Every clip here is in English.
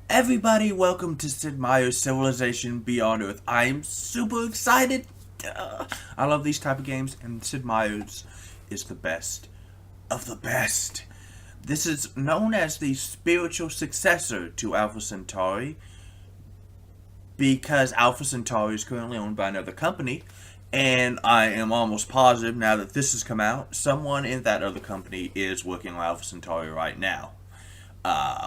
Everybody, welcome to Sid Meier's Civilization Beyond Earth. I'm super excited. I love these type of games, and Sid Meier's is the best of the best. This is known as the spiritual successor to Alpha Centauri because Alpha Centauri is currently owned by another company, and I am almost positive now that this has come out, someone in that other company is working on Alpha Centauri right now.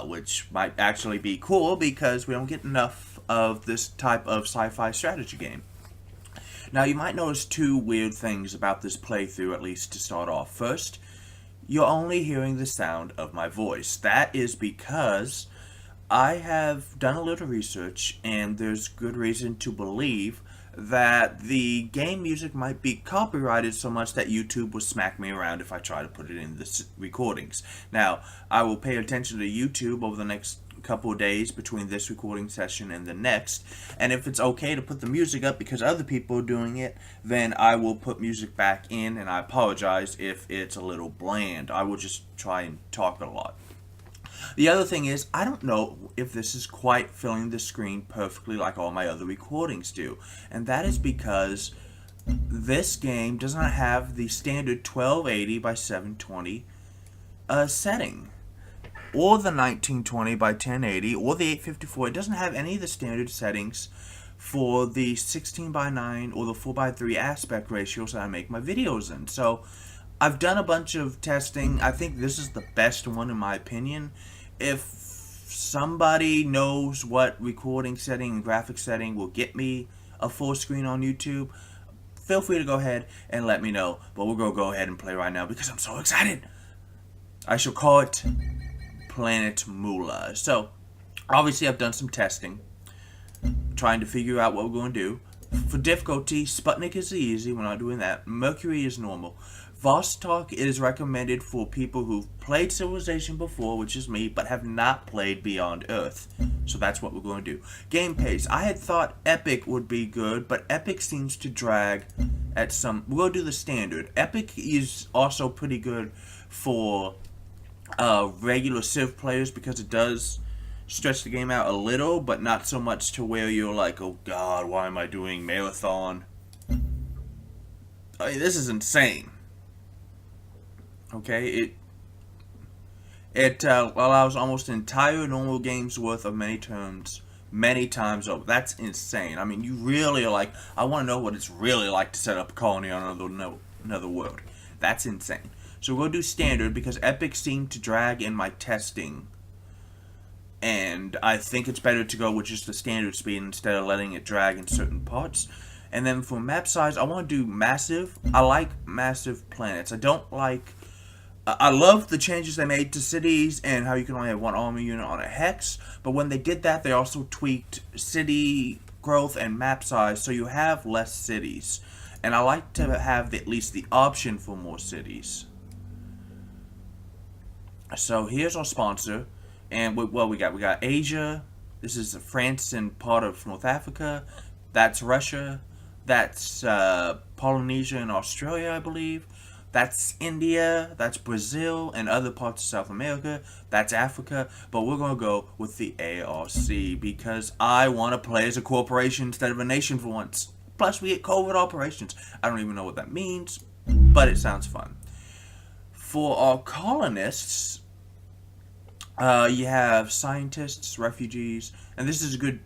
Which might actually be cool because we don't get enough of this type of sci-fi strategy game. Now, you might notice two weird things about this playthrough, at least to start off. First, you're only hearing the sound of my voice. That is because I have done a little research, and there's good reason to believe that the game music might be copyrighted so much that YouTube will smack me around if I try to put it in the recordings. Now, I will pay attention to YouTube over the next couple of days between this recording session and the next, and if it's okay to put the music up because other people are doing it, then I will put music back in, and I apologize if it's a little bland. I will just try and talk a lot. The other thing is, I don't know if this is quite filling the screen perfectly like all my other recordings do. And that is because this game does not have the standard 1280 by 720 setting. Or the 1920 by 1080, or the 854. It doesn't have any of the standard settings for the 16 by 9 or the 4 by 3 aspect ratios that I make my videos in. So I've done a bunch of testing. I think this is the best one in my opinion. If somebody knows what recording setting and graphic setting will get me a full screen on YouTube, feel free to go ahead and let me know. But we're going to go ahead and play right now because I'm so excited. I shall call it Planet Moolah. So, obviously I've done some testing, trying to figure out what we're going to do. For difficulty, Sputnik is easy, we're not doing that. Mercury is normal. Vostok is recommended for people who've played Civilization before, which is me, but have not played Beyond Earth. So that's what we're going to do. Game pace. I had thought Epic would be good, but Epic seems to drag at some... We're going to do the standard. Epic is also pretty good for regular Civ players because it does stretch the game out a little, but not so much to where you're like, oh god, why am I doing marathon? I mean, this is insane. Okay, it allows almost an entire normal game's worth of many turns, many times over. That's insane. I mean, you really are like, I want to know what it's really like to set up a colony on another world. That's insane. So we'll do standard because Epic seemed to drag in my testing. And I think it's better to go with just the standard speed instead of letting it drag in certain parts. And then for map size, I want to do massive. I like massive planets. I don't like... I love the changes they made to cities and how you can only have one army unit on a hex. But when they did that, they also tweaked city growth and map size so you have less cities. And I like to have at least the option for more cities. So here's our sponsor. And we got Asia. This is France and part of North Africa. That's Russia. That's Polynesia and Australia, I believe. That's India. That's Brazil and other parts of South America. That's Africa. But we're going to go with the ARC because I want to play as a corporation instead of a nation for once. Plus, we get covert operations. I don't even know what that means, but it sounds fun. For our colonists... you have scientists, refugees, and this is a good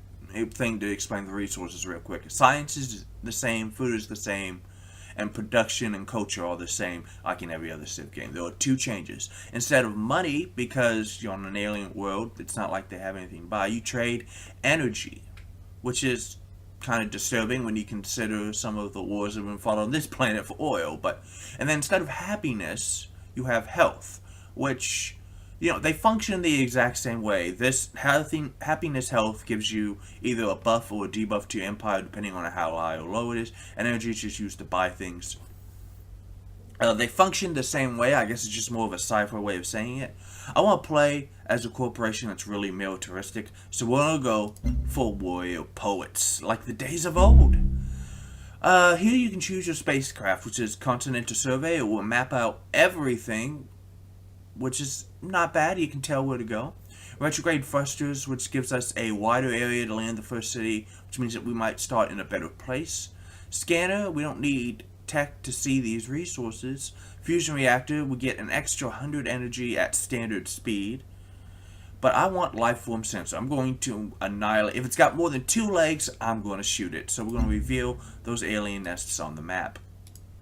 thing to explain the resources real quick. Science is the same, food is the same, and production and culture are the same, like in every other Civ game. There are two changes. Instead of money, because you're on an alien world, it's not like they have anything to buy, you trade energy, which is kind of disturbing when you consider some of the wars that have been fought on this planet for oil. And then instead of happiness, you have health, which... You know, they function the exact same way. This happiness health gives you either a buff or a debuff to your empire, depending on how high or low it is. And energy is just used to buy things. They function the same way. I guess it's just more of a cipher way of saying it. I want to play as a corporation that's really militaristic. So we're going to go for warrior poets, like the days of old. Here you can choose your spacecraft, which is Continental Survey. It will map out everything, which is not bad. You can tell where to go. Retrograde thrusters, which gives us a wider area to land the first city, which means that we might start in a better place. Scanner, we don't need tech to see these resources. Fusion reactor, we get an extra 100 energy at standard speed. But I want life form sensor. I'm going to annihilate. If it's got more than 2 legs, I'm going to shoot it. So we're going to reveal those alien nests on the map.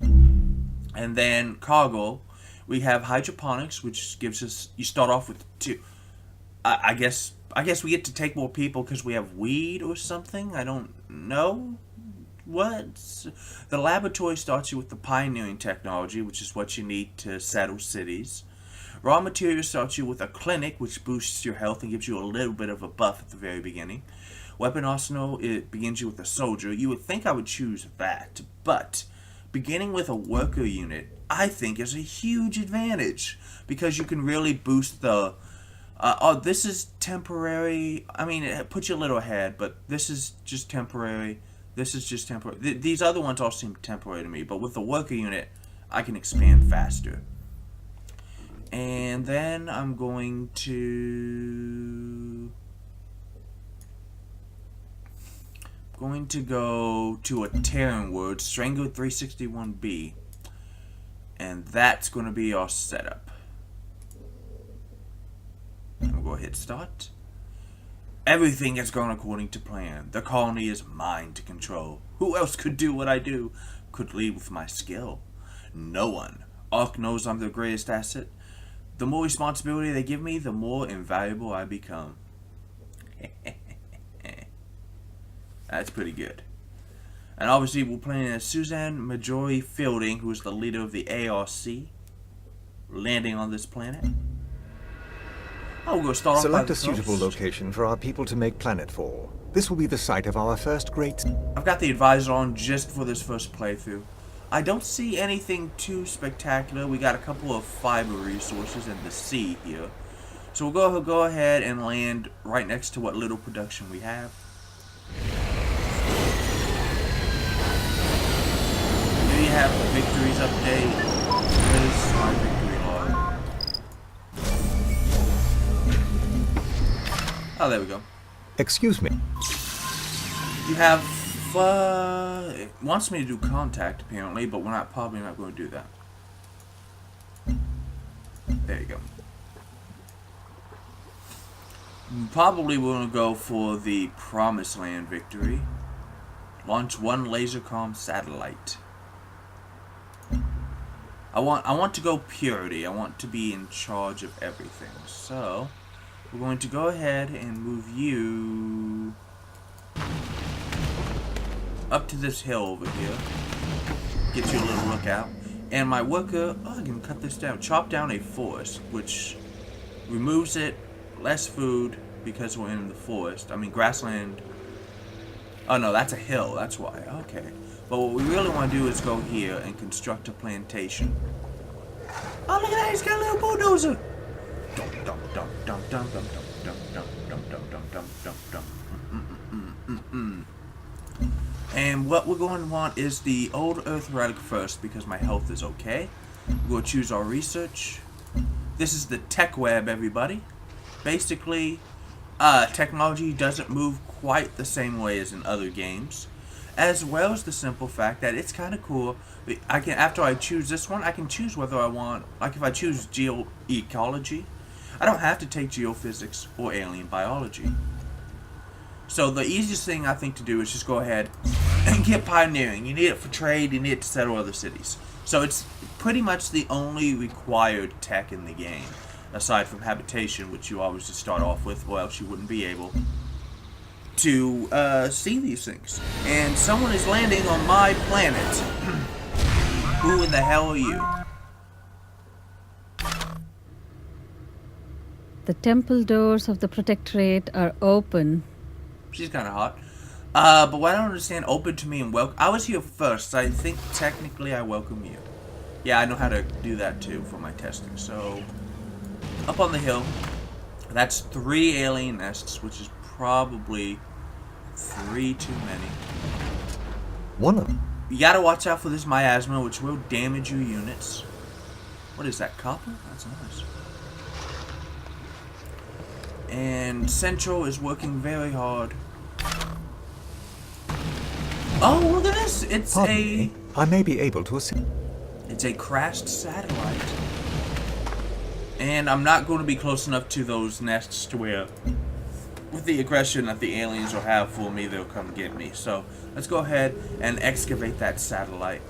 And then cargo, we have hydroponics, which gives us, you start off with 2. I guess we get to take more people because we have weed or something. I don't know. What? The laboratory starts you with the pioneering technology, which is what you need to settle cities. Raw materials starts you with a clinic, which boosts your health and gives you a little bit of a buff at the very beginning. Weapon arsenal, it begins you with a soldier. You would think I would choose that, but beginning with a worker unit, I think is a huge advantage because you can really boost the... this is temporary. I mean, it puts you a little ahead, but this is just temporary. This is just temporary. These other ones all seem temporary to me, but with the worker unit, I can expand faster. And then I'm going to go to a Terran word, Strangler 361B, and that's going to be our setup. And we'll go hit start. Everything has gone according to plan. The colony is mine to control. Who else could do what I do? Could lead with my skill? No one. Ark knows I'm their greatest asset. The more responsibility they give me, the more invaluable I become. That's pretty good. And obviously we're playing as Suzanne Majori Fielding, who is the leader of the ARC, landing on this planet. Oh, we're going to start off by Select the a suitable coast. location for our people to make planetfall. This will be the site of our first great... I've got the advisor on just for this first playthrough. I don't see anything too spectacular. We got a couple of fiber resources in the sea here. So we'll go ahead and land right next to what little production we have. Do you have the victories update? Where's my victory log? Oh, there we go. Excuse me. You have, it wants me to do contact apparently, but we're probably not going to do that. There you go. Probably we're going to go for the Promised Land victory. Launch 1 lasercom satellite. I want to go purity. I want to be in charge of everything. So we're going to go ahead and move you up to this hill over here. Get you a little lookout. And my worker, oh, I can cut this down. Chop down a forest, which removes it. Less food because we're in the forest. I mean, grassland. Oh no, that's a hill. That's why. Okay. But what we really want to do is go here and construct a plantation. Oh, look at that. He's got a little bulldozer. And what we're going to want is the old earth relic first because my health is okay. We're going to choose our research. This is the tech web, everybody. Basically, technology doesn't move quite the same way as in other games, as well as the simple fact that it's kind of cool. I can, after I choose this one, I can choose whether I want, like if I choose geoecology, I don't have to take geophysics or alien biology. So the easiest thing I think to do is just go ahead and get pioneering. You need it for trade, you need it to settle other cities. So it's pretty much the only required tech in the game, aside from habitation, which you always just start off with, or else you wouldn't be able to see these things. And someone is landing on my planet. Who in the hell are you? The temple doors of the Protectorate are open. She's kind of hot. But what I don't understand, open to me and welcome. I was here first, so I think technically I welcome you. Yeah, I know how to do that too for my testing. So, up on the hill, that's 3 alien nests, which is probably 3 too many. One of them. You gotta watch out for this miasma, which will damage your units. What is that, copper? That's nice. And Central is working very hard. Oh, look at this! It's Pardon me. I may be able to assist. It's a crashed satellite. And I'm not going to be close enough to those nests to where, with the aggression that the aliens will have for me, they'll come get me. So, let's go ahead and excavate that satellite.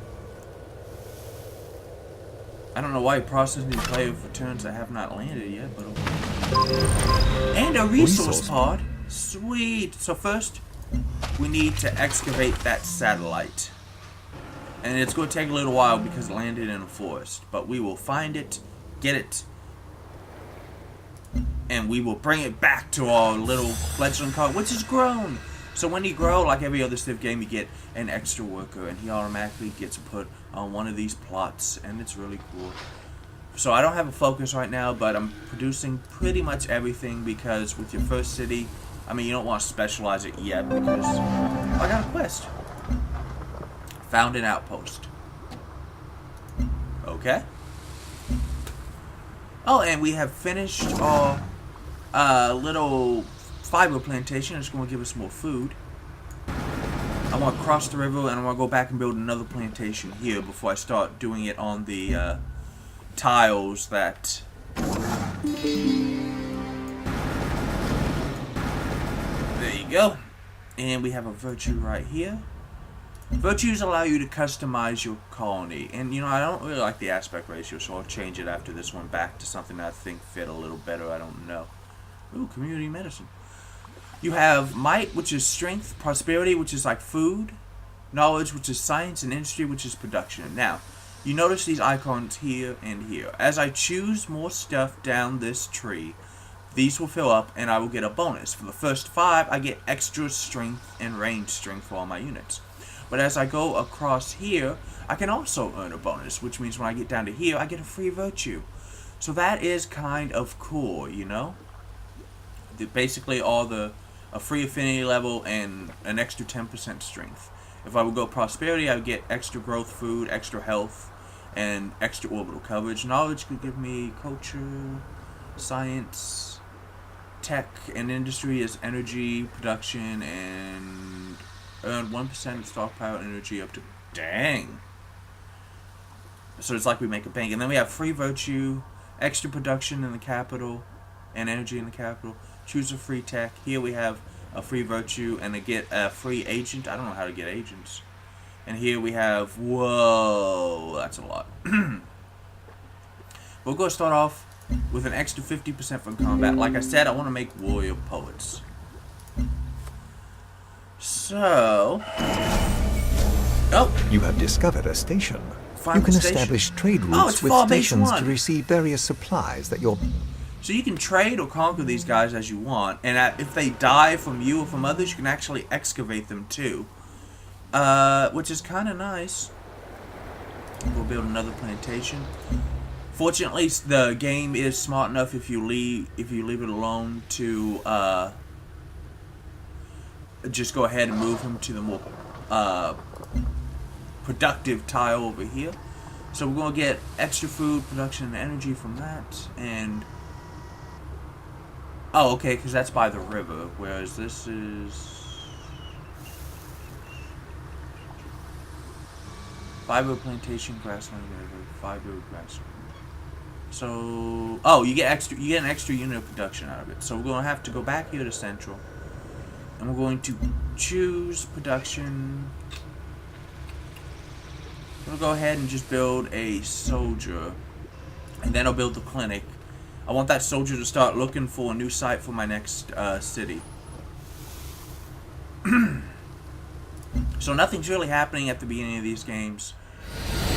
I don't know why processing the player for turns that have not landed yet, but okay. And a resource pod. Sweet. So first, we need to excavate that satellite. And it's going to take a little while because it landed in a forest. But we will find it, get it, and we will bring it back to our little fledgling car, which is grown. So when you grow, like every other Civ game, you get an extra worker, and he automatically gets put on one of these plots, and it's really cool. So I don't have a focus right now, but I'm producing pretty much everything because with your first city, I mean, you don't want to specialize it yet because I got a quest. Found an outpost. Okay. Oh, and we have finished our little fiber plantation. It's going to give us more food. I want to cross the river and I want to go back and build another plantation here before I start doing it on the tiles that... There you go. And we have a virtue right here. Virtues allow you to customize your colony. And, you know, I don't really like the aspect ratio, so I'll change it after this one back to something that I think fit a little better. I don't know. Ooh, community medicine. You have might, which is strength, prosperity, which is like food, knowledge, which is science, and industry, which is production. Now, you notice these icons here and here. As I choose more stuff down this tree, these will fill up and I will get a bonus. For the first 5, I get extra strength and range strength for all my units. But as I go across here, I can also earn a bonus, which means when I get down to here, I get a free virtue. So that is kind of cool, you know? Basically all a free affinity level and an extra 10% strength. If I would go prosperity, I would get extra growth food, extra health, and extra orbital coverage. Knowledge could give me culture, science, tech, and industry is energy, production, and earn 1% stockpile energy up to... Dang! So it's like we make a bank. And then we have free virtue, extra production in the capital, and energy in the capital. Choose a free tech. Here we have a free virtue and get a free agent. I don't know how to get agents. And here we have... Whoa! That's a lot. We're going to start off with an extra 50% from combat. Like I said, I want to make warrior poets. So... Oh! You have discovered a station. Find You can the station. establish trade Oh, routes it's with Fall Base stations 1. to receive various supplies that your... So you can trade or conquer these guys as you want, and if they die from you or from others, you can actually excavate them too, which is kind of nice. We'll build another plantation. Fortunately, the game is smart enough if you leave it alone to just go ahead and move them to the more productive tile over here. So we're going to get extra food, production, and energy from that, and... Oh, okay, because that's by the river, whereas this is... Fiber plantation, grassland, fiber, grassland. So... Oh, you get an extra unit of production out of it. So we're going to have to go back here to Central. And we're going to choose production. We'll go ahead and just build a soldier. And then I'll build the clinic. I want that soldier to start looking for a new site for my next city. So nothing's really happening at the beginning of these games.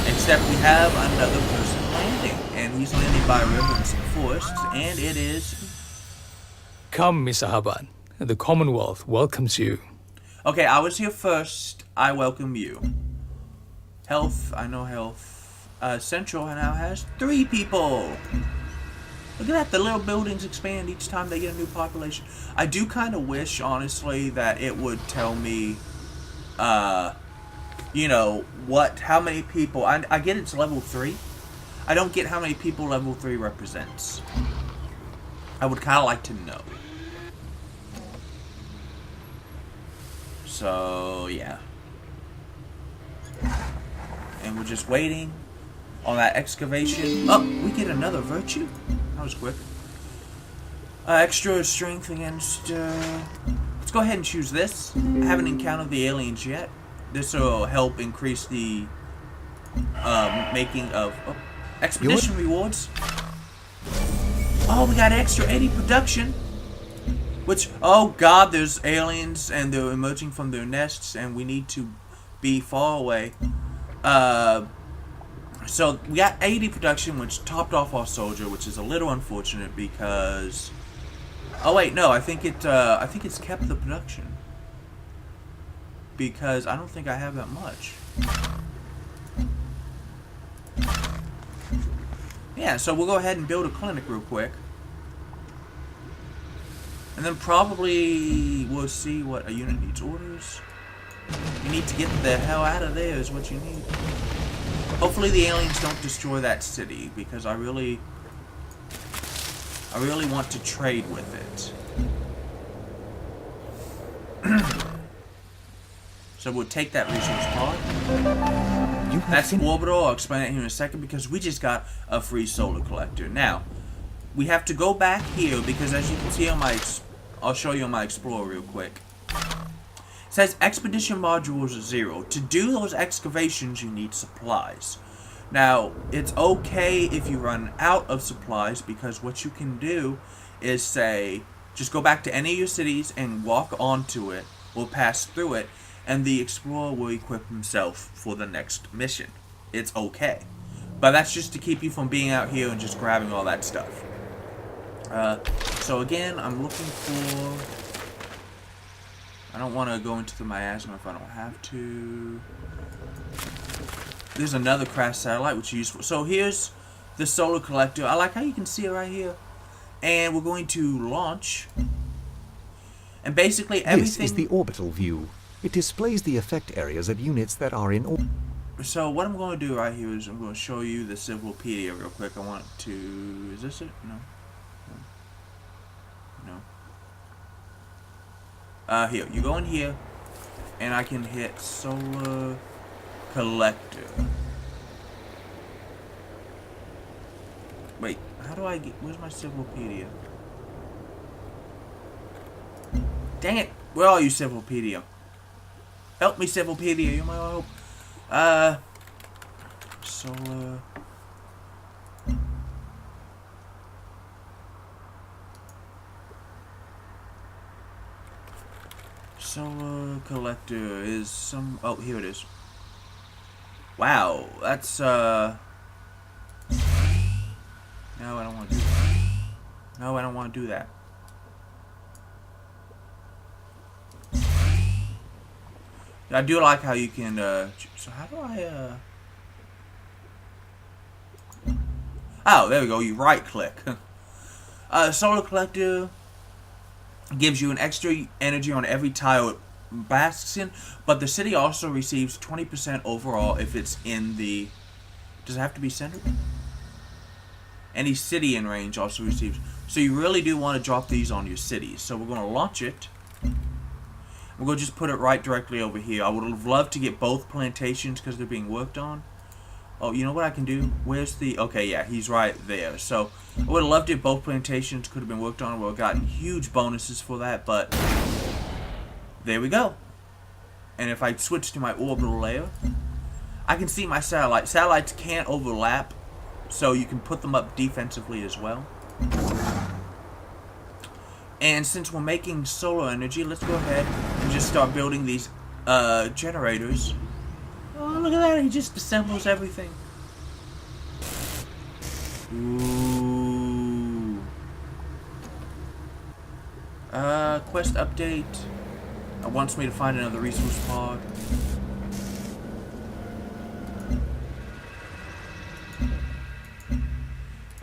Except we have another person landing. And he's landing by a river and some forests. And it is... Come, Mr. Haban. The Commonwealth welcomes you. Okay, I was here first. I welcome you. Health, I know health. Central now has 3 people. Look at that, the little buildings expand each time they get a new population. I do kind of wish, honestly, that it would tell me, you know, how many people... I get it's level 3. I don't get how many people level 3 represents. I would kind of like to know. So, yeah. And we're just waiting on that excavation. Oh, we get another virtue? That was quick. Extra strength against... let's go ahead and choose this. I haven't encountered the aliens yet. This will help increase the making of expedition rewards. Oh, we got extra 80 production. Which, oh god, there's aliens and they're emerging from their nests and we need to be far away. So we got 80 production, which topped off our soldier, which is a little unfortunate because... Oh wait, no, I think it's kept the production. Because I don't think I have that much. Yeah, so we'll go ahead and build a clinic real quick. And then probably we'll see what a unit needs. Orders. You need to get the hell out of there is what you need. Hopefully the aliens don't destroy that city because I really want to trade with it. So we'll take that resource pod. That's orbital. I'll explain that here in a second because we just got a free solar collector. Now, we have to go back here because as you can see on my... I'll show you on my Explorer real quick. It says expedition modules are 0. To do those excavations, you need supplies. Now, it's okay if you run out of supplies because what you can do is say, just go back to any of your cities and walk onto it or pass through it, and the Explorer will equip himself for the next mission. It's okay. But that's just to keep you from being out here and just grabbing all that stuff. So again, I'm looking for... I don't want to go into the miasma if I don't have to. There's another crash satellite which is useful. So here's the solar collector. I like how you can see it right here. And we're going to launch. And basically everything... This is the orbital view. It displays the effect areas of units that are in orbit. So what I'm going to do right here is I'm going to show you the Civilopedia real quick. I want to... Is this it? No. Here, you go in here, and I can hit Solar Collector. Wait, how do I get, where's my Civilopedia? Dang it, where are you, Civilopedia? Help me, Civilopedia, you're my hope. Solar... Solar Collector is some... Oh, here it is. Wow, that's, No, I don't want to do that. No, I don't want to do that. I do like how you can, So how do I, Oh, there we go, you right-click. Solar Collector... gives you an extra energy on every tile it basks in, but the city also receives 20% overall if it's in the... Does it have to be centered? Any city in range also receives... So you really do want to drop these on your cities. So we're going to launch it. We're going to just put it right directly over here. I would have loved to get both plantations because they're being worked on. Oh, you know what I can do? Where's the... Okay, yeah, he's right there. So, I would have loved it. Both plantations could have been worked on. We would have gotten huge bonuses for that, but... There we go. And if I switch to my orbital layer, I can see my satellite. Satellites can't overlap, so you can put them up defensively as well. And since we're making solar energy, let's go ahead and just start building these generators. Oh, look at that. He just assembles everything. Ooh. Quest update. It wants me to find another resource pod.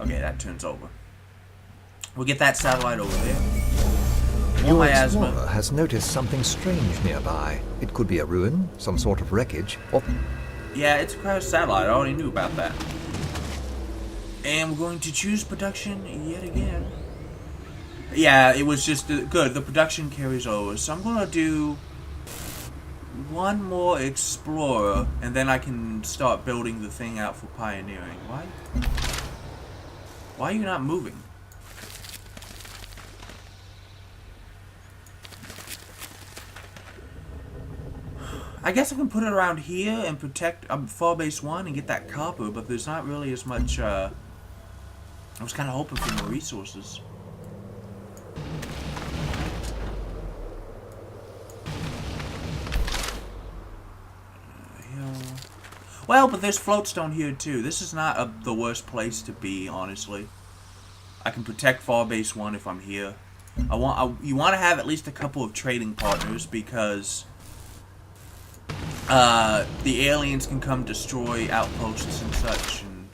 Okay, that turns over. We'll get that satellite over there. Your explorer has noticed something strange nearby. It could be a ruin, some sort of wreckage, or... Yeah, it's a crashed satellite. I already knew about that. And we're going to choose production yet again. Yeah, it was just good. The production carries over. So I'm going to do one more explorer, and then I can start building the thing out for pioneering. Why are you not moving? I guess I can put it around here and protect Far Base 1 and get that copper, but there's not really as much, I was kind of hoping for more resources. Well, but there's floatstone here too. This is not the worst place to be, honestly. I can protect Far Base 1 if I'm here. You want to have at least a couple of trading partners because the aliens can come destroy outposts and such. And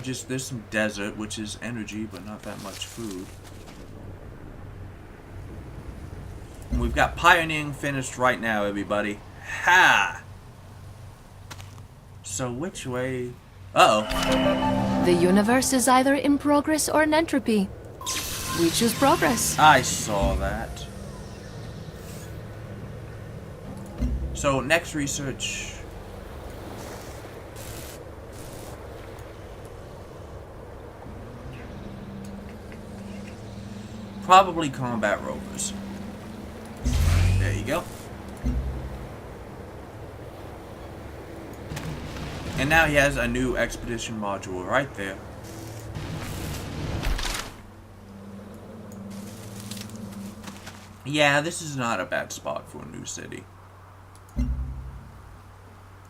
there's some desert, which is energy, but not that much food. And we've got pioneering finished right now, everybody. Ha! So which way? Uh-oh. The universe is either in progress or in entropy. We choose progress. I saw that. So next research. Probably combat rovers. There you go. And now he has a new expedition module right there. Yeah, this is not a bad spot for a new city.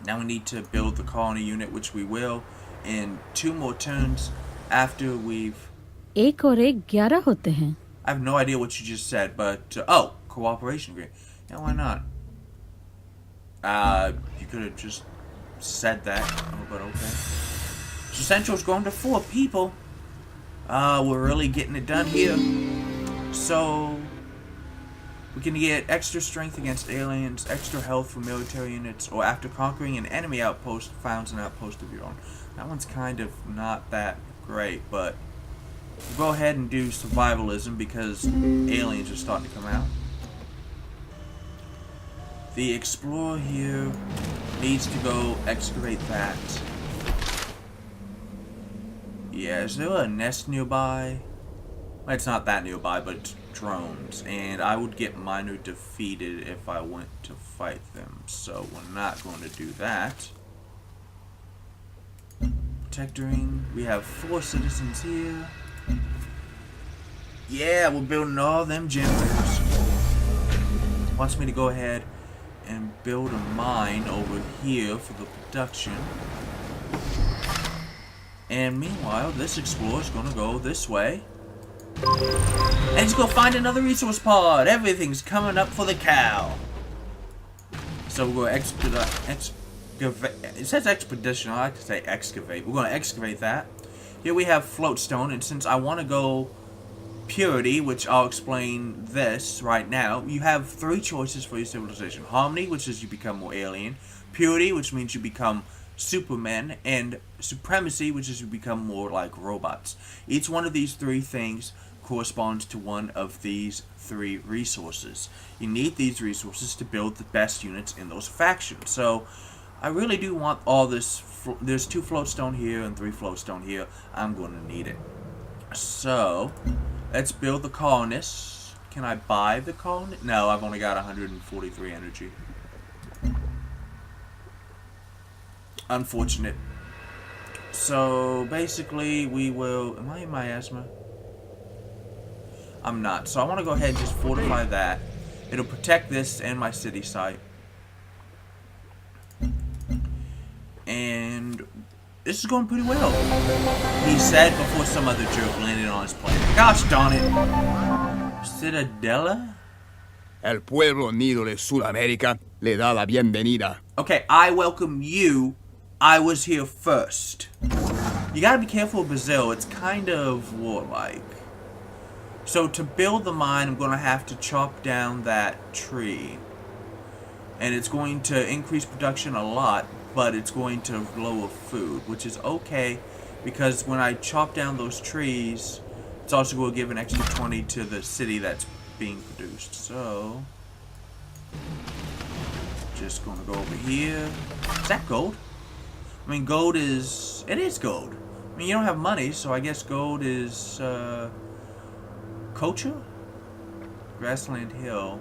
Now we need to build the colony unit, which we will in 2 more turns after we've... 1 और 1 11 होते हैं. I have no idea what you just said, but... oh, cooperation agreement. Yeah, why not? You could have just said that, but okay. So Central's going to 4 people. We're really getting it done here. So... we can get extra strength against aliens, extra health for military units, or after conquering an enemy outpost, founds an outpost of your own. That one's kind of not that great, but we'll go ahead and do survivalism because aliens are starting to come out. The explorer here needs to go excavate that. Yeah, is there a nest nearby? Well, it's not that nearby, but it's drones, and I would get minor defeated if I went to fight them, so we're not going to do that. Protectoring, we have 4 citizens here. Yeah, we're building all them generators. Wants me to go ahead and build a mine over here for the production. And meanwhile, this explorer's gonna go this way. And he's gonna find another resource pod. Everything's coming up for the cow. So we're gonna excavate. It says expedition. I like to say excavate. We're gonna excavate that. Here we have floatstone, and since I want to go purity, which I'll explain this right now, you have 3 choices for your civilization: harmony, which is you become more alien; purity, which means you become supermen; and supremacy, which is you become more like robots. Each one of these 3 things corresponds to one of these 3 resources. You need these resources to build the best units in those factions. So I really do want all this. There's 2 floatstone here and 3 floatstone here. I'm going to need it. So let's build the colonists. Can I buy the colony? No, I've only got 143 energy. Unfortunate. So basically we will... am I in miasma? I'm not. So I want to go ahead and just fortify that. It'll protect this and my city site. And this is going pretty well. He said before some other jerk landed on his plane. Gosh darn it. Citadella? El pueblo unido de Sudamérica le da la bienvenida. Okay, I welcome you. I was here first. You gotta be careful with Brazil. It's kind of warlike. So to build the mine, I'm going to have to chop down that tree. And it's going to increase production a lot, but it's going to lower food, which is okay, because when I chop down those trees, it's also going to give an extra 20 to the city that's being produced. So, just gonna go over here. Is that gold? I mean, gold is... It is gold. I mean, you don't have money, so I guess gold is, culture? Grassland Hill.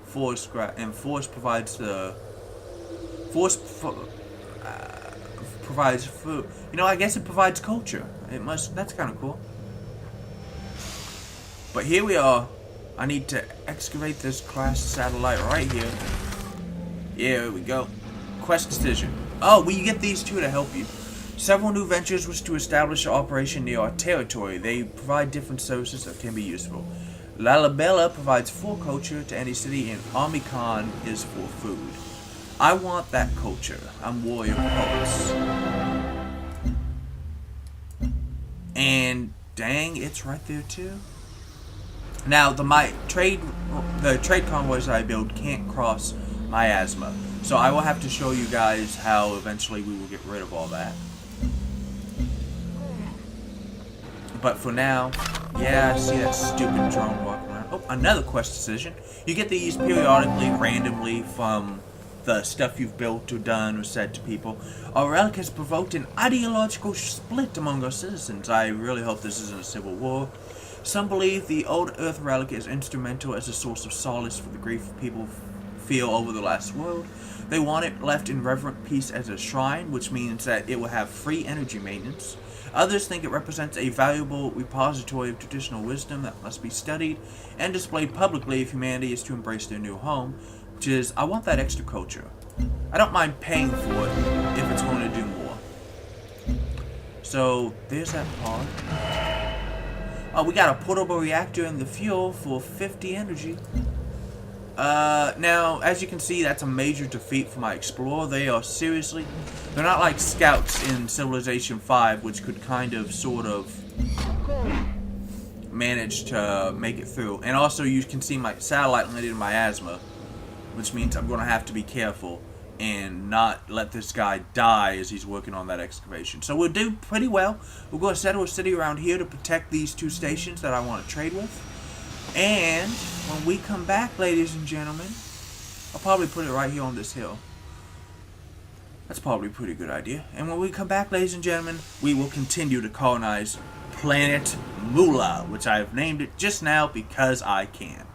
Forest provides the... provides food. You know, I guess it provides culture. It must... That's kind of cool. But here we are. I need to excavate this class satellite right here. Here we go. Quest decision. Oh, well, you get these two to help you. Several new ventures wish to establish an operation near our territory. They provide different services that can be useful. Lalabella provides for culture to any city, and Omicon is for food. I want that culture. I'm warrior poets. And dang, it's right there too. Now the trade convoys that I build can't cross miasma, so I will have to show you guys how eventually we will get rid of all that. But for now, yeah, I see that stupid drone walking around. Oh, another quest decision. You get these periodically, randomly, from the stuff you've built or done or said to people. Our relic has provoked an ideological split among our citizens. I really hope this isn't a civil war. Some believe the old Earth relic is instrumental as a source of solace for the grief people feel over the last world. They want it left in reverent peace as a shrine, which means that it will have free energy maintenance. Others think it represents a valuable repository of traditional wisdom that must be studied and displayed publicly if humanity is to embrace their new home, which is, I want that extra culture. I don't mind paying for it if it's going to do more. So, there's that pod. Oh, we got a portable reactor and the fuel for 50 energy. Now, as you can see, that's a major defeat for my Explorer. They're not like scouts in Civilization 5, which could kind of, sort of, manage to make it through. And also, you can see my satellite landed in miasma, which means I'm going to have to be careful and not let this guy die as he's working on that excavation. So we'll do pretty well. We're going to settle a city around here to protect these two stations that I want to trade with. And when we come back, ladies and gentlemen, I'll probably put it right here on this hill. That's probably a pretty good idea. And when we come back, ladies and gentlemen, we will continue to colonize planet Moolah, which I have named it just now because I can.